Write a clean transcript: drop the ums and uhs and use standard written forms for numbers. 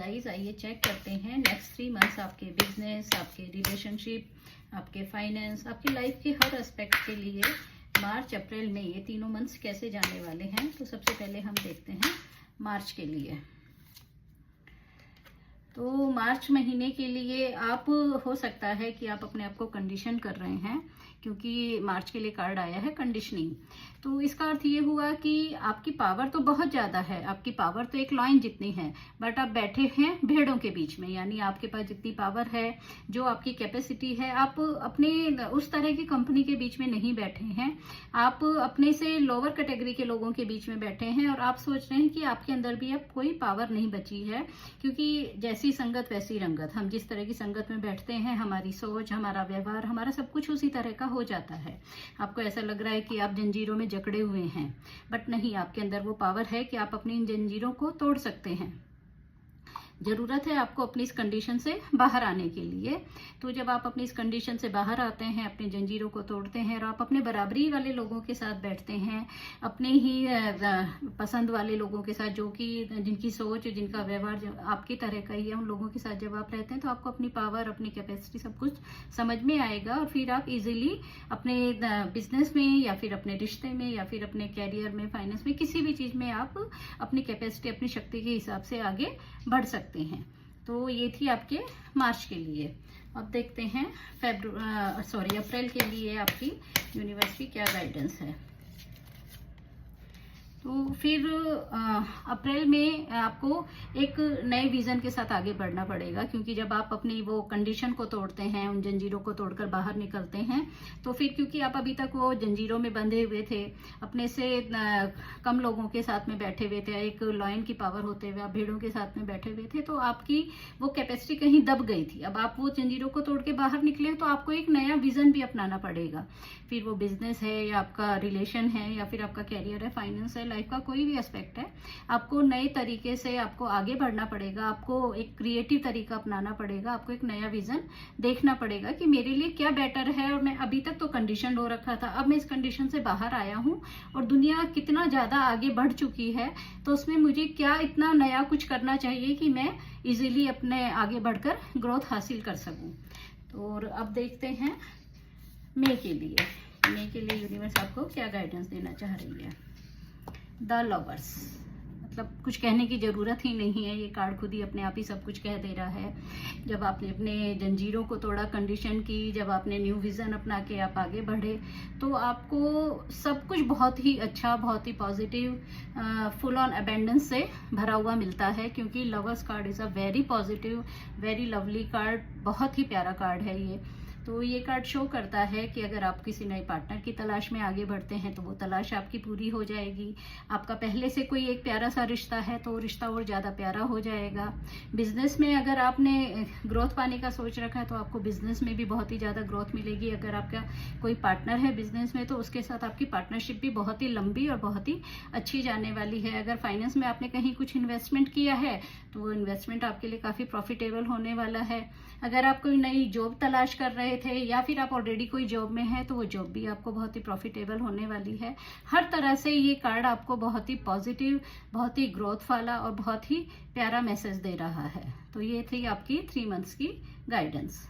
Guys, आइए check करते हैं नेक्स्ट 3 मंथ्स आपके बिजनेस, आपके रिलेशनशिप, आपके फाइनेंस, आपकी लाइफ के हर एस्पेक्ट के लिए मार्च, अप्रैल, मई ये तीनों मंथ्स कैसे जाने वाले हैं। तो सबसे पहले हम देखते हैं मार्च के लिए। तो मार्च महीने के लिए आप हो सकता है कि आप अपने आप को कंडीशन कर रहे हैं, क्योंकि मार्च के लिए कार्ड आया है कंडीशनिंग। तो इसका अर्थ ये हुआ कि आपकी पावर तो बहुत ज़्यादा है, आपकी पावर तो एक लॉइन जितनी है, बट आप बैठे हैं भेड़ों के बीच में। यानी आपके पास जितनी पावर है, जो आपकी कैपेसिटी है, आप अपने उस तरह की कंपनी के बीच में नहीं बैठे हैं। आप अपने से लोअर कैटेगरी के लोगों के बीच में बैठे हैं और आप सोच रहे हैं कि आपके अंदर भी अब कोई पावर नहीं बची है, क्योंकि जैसी संगत वैसी रंगत। हम जिस तरह की संगत में बैठते हैं, हमारी सोच, हमारा व्यवहार, हमारा सब कुछ उसी तरह का हो जाता है। आपको ऐसा लग रहा है कि आप जंजीरों में जकड़े हुए हैं, बट नहीं, आपके अंदर वो पावर है कि आप अपनी इन जंजीरों को तोड़ सकते हैं। जरूरत है आपको अपनी इस कंडीशन से बाहर आने के लिए। तो जब आप अपनी इस कंडीशन से बाहर आते हैं, अपने जंजीरों को तोड़ते हैं और आप अपने बराबरी वाले लोगों के साथ बैठते हैं, अपने ही पसंद वाले लोगों के साथ, जो कि जिनकी सोच, जिनका व्यवहार आपकी तरह का ही है, उन लोगों के साथ जब आप रहते हैं तो आपको अपनी पावर, अपनी कैपेसिटी सब कुछ समझ में आएगा और फिर आप इजीली अपने बिजनेस में या फिर अपने रिश्ते में या फिर अपने कैरियर में, फाइनेंस में, किसी भी चीज में आप अपनी कैपेसिटी, अपनी शक्ति के हिसाब से आगे बढ़ सकते हैं। तो ये थी आपके मार्च के लिए। अब देखते हैं अप्रैल के लिए आपकी यूनिवर्स की क्या गाइडेंस है। तो फिर अप्रैल में आपको एक नए विजन के साथ आगे बढ़ना पड़ेगा, क्योंकि जब आप अपनी वो कंडीशन को तोड़ते हैं, उन जंजीरों को तोड़कर बाहर निकलते हैं, तो फिर क्योंकि आप अभी तक वो जंजीरों में बंधे हुए थे, अपने से कम लोगों के साथ में बैठे हुए थे, एक लॉयन की पावर होते हुए आप भेड़ों के साथ में बैठे हुए थे, तो आपकी वो कैपेसिटी कहीं दब गई थी। अब आप वो जंजीरों को तोड़ के बाहर निकले, तो आपको एक नया विजन भी अपनाना पड़ेगा। फिर वो बिजनेस है या आपका रिलेशन है या फिर आपका कैरियर है, फाइनेंस है, लाइफ का कोई भी एस्पेक्ट है, आपको नए तरीके से आपको आगे बढ़ना पड़ेगा। आपको एक क्रिएटिव तरीका अपनाना पड़ेगा। आपको एक नया विजन देखना पड़ेगा कि मेरे लिए क्या बेटर है। और मैं अभी तक तो कंडीशन हो रखा था, अब मैं इस कंडीशन से बाहर आया हूँ और दुनिया कितना ज्यादा आगे बढ़ चुकी है, तो उसमें मुझे क्या इतना नया कुछ करना चाहिए कि मैं इजीली अपने आगे बढ़कर ग्रोथ हासिल कर सकूं। तो और अब देखते हैं मई के लिए यूनिवर्स आपको क्या गाइडेंस देना चाह रही है। द लवर्स, मतलब कुछ कहने की जरूरत ही नहीं है, ये कार्ड खुद ही अपने आप ही सब कुछ कह दे रहा है। जब आपने अपने जंजीरों को तोड़ा, कंडीशन की, जब आपने न्यू विजन अपना के आप आगे बढ़े, तो आपको सब कुछ बहुत ही अच्छा, बहुत ही पॉजिटिव, फुल ऑन अबेंडेंस से भरा हुआ मिलता है, क्योंकि lovers card is a very positive, very lovely card, बहुत ही प्यारा कार्ड है ये। तो ये कार्ड शो करता है कि अगर आप किसी नए पार्टनर की तलाश में आगे बढ़ते हैं, तो वो तलाश आपकी पूरी हो जाएगी। आपका पहले से कोई एक प्यारा सा रिश्ता है, तो रिश्ता और ज़्यादा प्यारा हो जाएगा। बिजनेस में अगर आपने ग्रोथ पाने का सोच रखा है, तो आपको बिजनेस में भी बहुत ही ज़्यादा ग्रोथ मिलेगी। अगर आपका कोई पार्टनर है बिजनेस में, तो उसके साथ आपकी पार्टनरशिप भी बहुत ही लंबी और बहुत ही अच्छी जाने वाली है। अगर फाइनेंस में आपने कहीं कुछ इन्वेस्टमेंट किया है, तो वो इन्वेस्टमेंट आपके लिए काफ़ी प्रॉफिटेबल होने वाला है। अगर आप कोई नई जॉब तलाश कर रहे थे या फिर आप ऑलरेडी कोई जॉब में हैं, तो वो जॉब भी आपको बहुत ही प्रॉफिटेबल होने वाली है। हर तरह से ये कार्ड आपको बहुत ही पॉजिटिव, बहुत ही ग्रोथ वाला और बहुत ही प्यारा मैसेज दे रहा है। तो ये थी आपकी 3 मंथ्स की गाइडेंस।